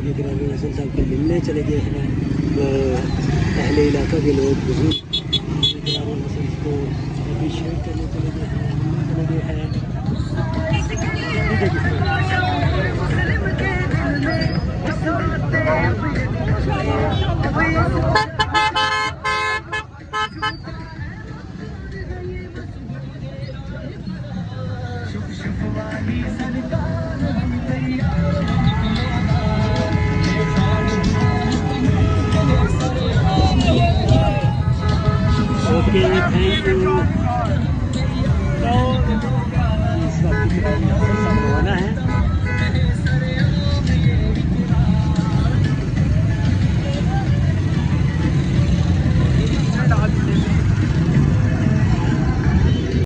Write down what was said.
अभी ग्रामीण हसन साहब को मिलने चले गए हैं। अहले इलाका के लोग बुजुर्ग ग्रामीण हसन को अप्रिशिएट करने चले गए हैं, मिलने चले गए हैं। Okay, thank you.